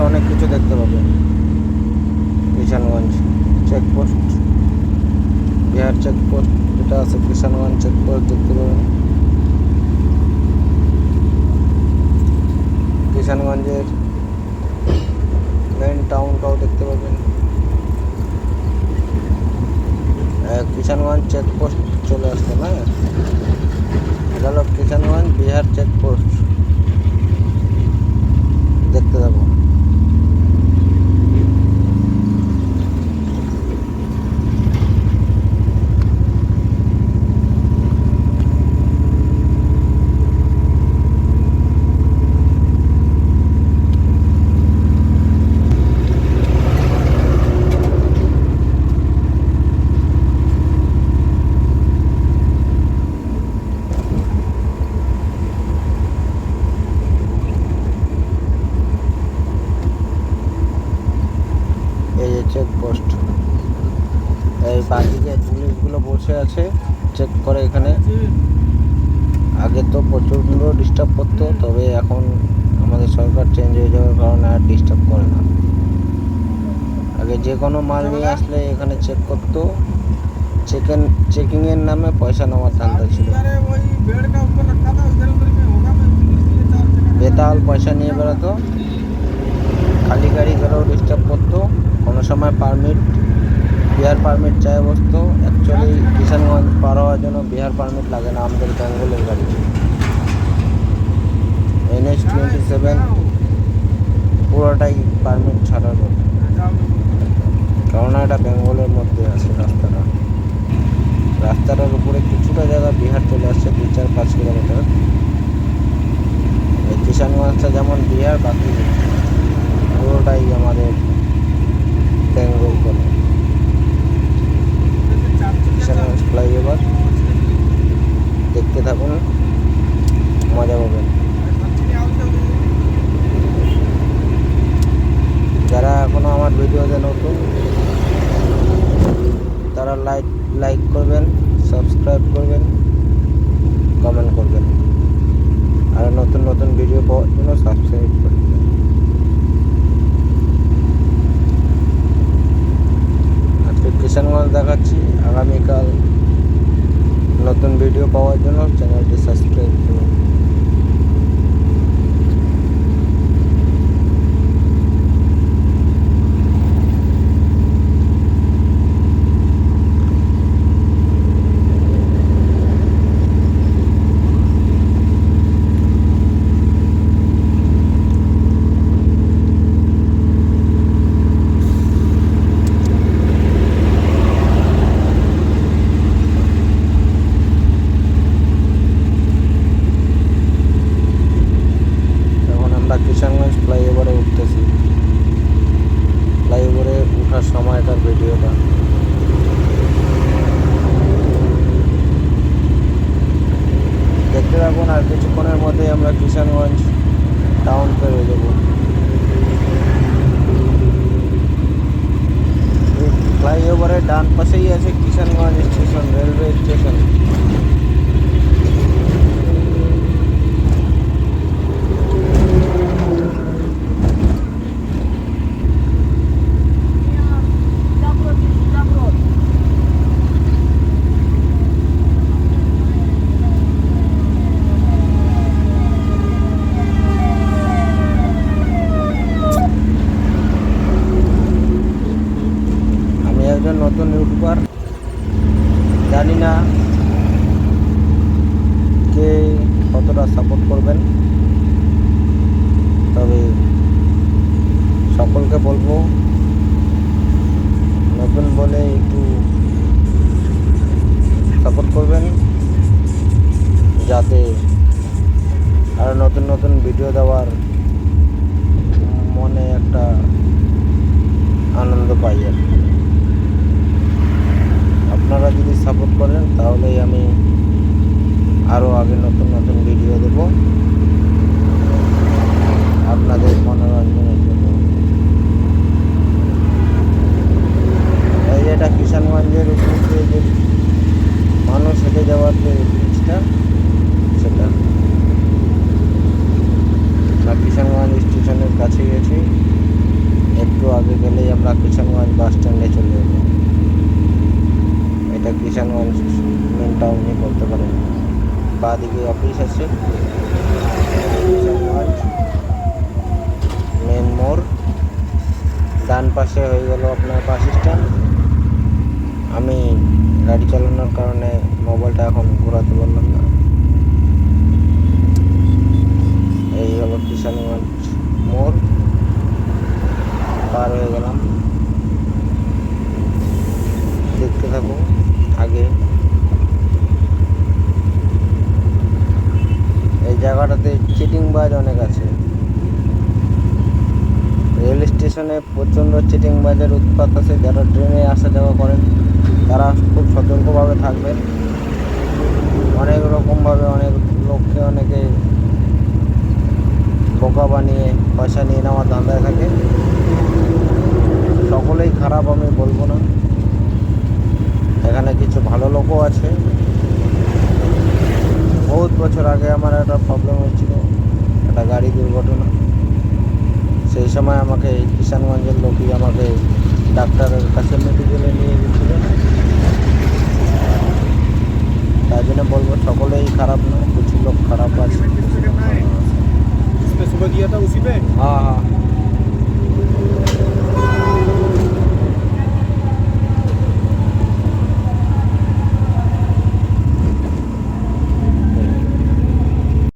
অনেক কিছু দেখতে পাবেন। কিষানগঞ্জ চেকপোস্ট, বিহার চেকপোস্ট যেটা আছে, কিষানগঞ্জ চেকপোস্ট দেখতে পাবেন। কিষানগঞ্জের মেন টাউনটাও দেখতে পাবেন। কিষানগঞ্জ চেকপোস্ট চলে আসলো না, এটা হলো কিষানগঞ্জ বিহার চেকপোস্ট দেখতে যাবো। এই যে চেকপোস্ট, এই বাদিকে পুলিশগুলো বসে আছে, চেক করে এখানে। আগে তো প্রচণ্ড ডিস্টার্ব করতো, তবে এখন আমাদের সরকার চেঞ্জ হয়ে যাওয়ার কারণে আর ডিস্টার্ব করে না। আগে যে কোনো মাল নিয়ে আসলে এখানে চেক করতো, চেকিংয়ের নামে পয়সা নেওয়ার ধান্দা ছিল। বেতাল পয়সা নিয়ে বেরোতো, খালি গাড়ি গেলেও ডিস্টার্ব করতো। কোনো সময় পারমিট, বিহার পারমিট চাই বসতো। অ্যাকচুয়ালি কিষানগঞ্জ পার হওয়ার জন্য বিহার পারমিট লাগে না, আমাদের বেঙ্গলের গাড়ি। NH-27 পুরোটাই পারমিট ছাড়ার কথা, কারণ এটা বেঙ্গলের মধ্যে আছে। রাস্তাটার উপরে কিছুটা জায়গা বিহার চলে আসছে, 2-4-5 কিলোমিটার। এই কিষানগঞ্জটা যেমন বিহার, বাকি পুরোটাই আমাদের বেঙ্গল বলে। কিষানগঞ্জ ফ্লাইওভার দেখতে থাকুন, মজা পাবেন। যারা এখনো আমার ভিডিওতে নতুন, তারা লাইক করবেন, সাবস্ক্রাইব করবেন, কমেন্ট করবেন, আর নতুন নতুন ভিডিও পাওয়ার জন্য সাবস্ক্রাইব করবেন। আজকে কিষানগঞ্জ দেখাচ্ছি, আগামীকাল নতুন ভিডিও পাওয়ার জন্য চ্যানেলটি সাবস্ক্রাইব করুন। কিষানগঞ্জ ফ্লাইওভারে উঠতেছি, ফ্লাইওভারে ওঠার সময়টার ভিডিওটা দেখতে থাকুন। আর কিছুক্ষণের মধ্যে আমরা কিষানগঞ্জ টাউন পেরিয়ে যাব। ফ্লাইওভারের ডান পাশেই আছে কিষানগঞ্জ স্টেশন, রেলওয়ে স্টেশন। একজন নতুন ইউটিউবার, জানি না কে কতটা সাপোর্ট করবেন, তবে সকলকে বলবো নতুন বলে একটু সাপোর্ট করবেন, যাতে আরও নতুন নতুন ভিডিও দেওয়ার মনে একটা আনন্দ পাই। আর আপনারা যদি সাপোর্ট করেন তাহলেই আমি আরও আগে নতুন নতুন ভিডিও দেব আপনাদের মনোরঞ্জনের জন্য। এই যেটা কিষানগঞ্জের উপর দিয়ে যে মানুষ হেঁটে যাওয়ার যে ব্রিজটা, সেটা কিষানগঞ্জ স্টেশনের কাছে গেছি। কিষানগঞ্জ বাস স্ট্যান্ডে চলে এলো। এটা কিষানগঞ্জ মেন টাউনই বলতে পারেন। বাঁ দিকে অফিস আছে, কিষানগঞ্জ মেন মোড়। ডান পাশে হয়ে গেল আপনার বাস স্ট্যান্ড। আমি গাড়ি চালানোর কারণে মোবাইলটা এখন ঘোরাতে পারলাম না। এই হলো কিষানগঞ্জ মোড়, পার হয়ে গেলাম। দেখতে থাকুন। আগে এই জায়গাটাতে চিটিংবাজ অনেক আছে। রেল স্টেশনে প্রচণ্ড চিটিংবাজের উৎপাত আছে। যারা ট্রেনে আসা যাওয়া করেন তারা খুব সতর্কভাবে থাকবেন। অনেক রকমভাবে অনেক লোককে অনেকে বোকা বানিয়ে পয়সা নিয়ে নেওয়ার ধান্দায় থাকে। সকলেই খারাপ আমি বলবো না, এখানে কিছু ভালো লোকও আছে। বহুত বছর আগে আমার একটা প্রবলেম হয়েছিল, একটা গাড়ি দুর্ঘটনা। সেই সময় আমাকে এই কিষানগঞ্জের লোকই আমাকে ডাক্তারের কাছে মেডিকেলে নিয়ে গেছিল। তাই জন্য বলবো সকলেই খারাপ না, কিছু লোক খারাপ আছে। इसमें सुबह किया था उसी पे। हाँ हाँ।